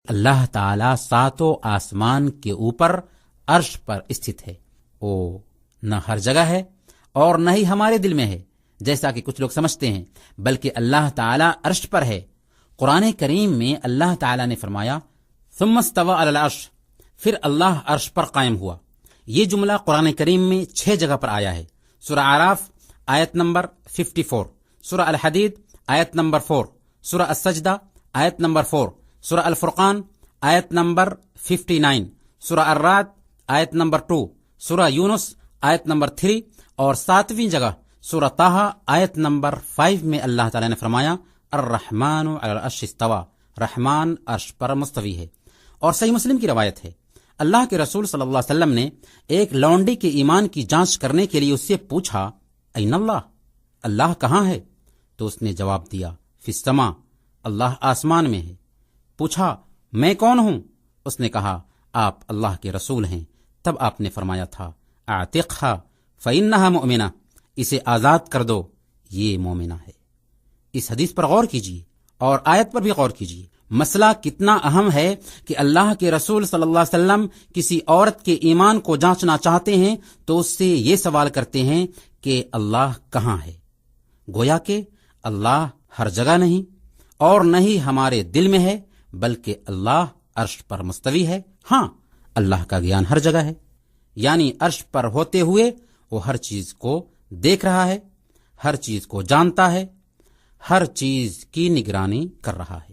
اللہ تعالی ساتوں آسمان کے اوپر عرش پر استھت ہے. وہ نہ ہر جگہ ہے اور نہ ہی ہمارے دل میں ہے جیسا کہ کچھ لوگ سمجھتے ہیں، بلکہ اللہ تعالی عرش پر ہے. قرآن کریم میں اللہ تعالی نے فرمایا ثم استوى علی العرش، پھر اللہ عرش پر قائم ہوا. یہ جملہ قرآن کریم میں 6 جگہ پر آیا ہے. سورہ اعراف آیت نمبر 54، سورہ الحدید آیت نمبر 4، سورہ السجدہ آیت نمبر 4، سورہ الفرقان آیت نمبر 59، سورہ الرعد آیت نمبر 2، سورہ یونس آیت نمبر 3، اور 7ویں جگہ سورہ طٰہٰ آیت نمبر 5 میں اللہ تعالی نے فرمایا الرحمن علی العرش استوى، رحمان عرش پر مستوی ہے. اور صحیح مسلم کی روایت ہے، اللہ کے رسول صلی اللہ علیہ وسلم نے ایک لونڈی کے ایمان کی جانچ کرنے کے لیے اس سے پوچھا این اللہ، اللہ کہاں ہے؟ تو اس نے جواب دیا فی السماء، اللہ آسمان میں ہے. پوچھا میں کون ہوں؟ اس نے کہا آپ اللہ کے رسول ہیں. تب آپ نے فرمایا تھا اعتقھا فإنھا مؤمنہ، اسے آزاد کر دو، یہ مومنہ ہے. اس حدیث پر غور کیجیے اور آیت پر بھی غور کیجیے. مسئلہ کتنا اہم ہے کہ اللہ کے رسول صلی اللہ علیہ وسلم کسی عورت کے ایمان کو جانچنا چاہتے ہیں تو اس سے یہ سوال کرتے ہیں کہ اللہ کہاں ہے. گویا کہ اللہ ہر جگہ نہیں اور نہ ہی ہمارے دل میں ہے، بلکہ اللہ عرش پر مستوی ہے. ہاں، اللہ کا گیان ہر جگہ ہے، یعنی عرش پر ہوتے ہوئے وہ ہر چیز کو دیکھ رہا ہے، ہر چیز کو جانتا ہے، ہر چیز کی نگرانی کر رہا ہے.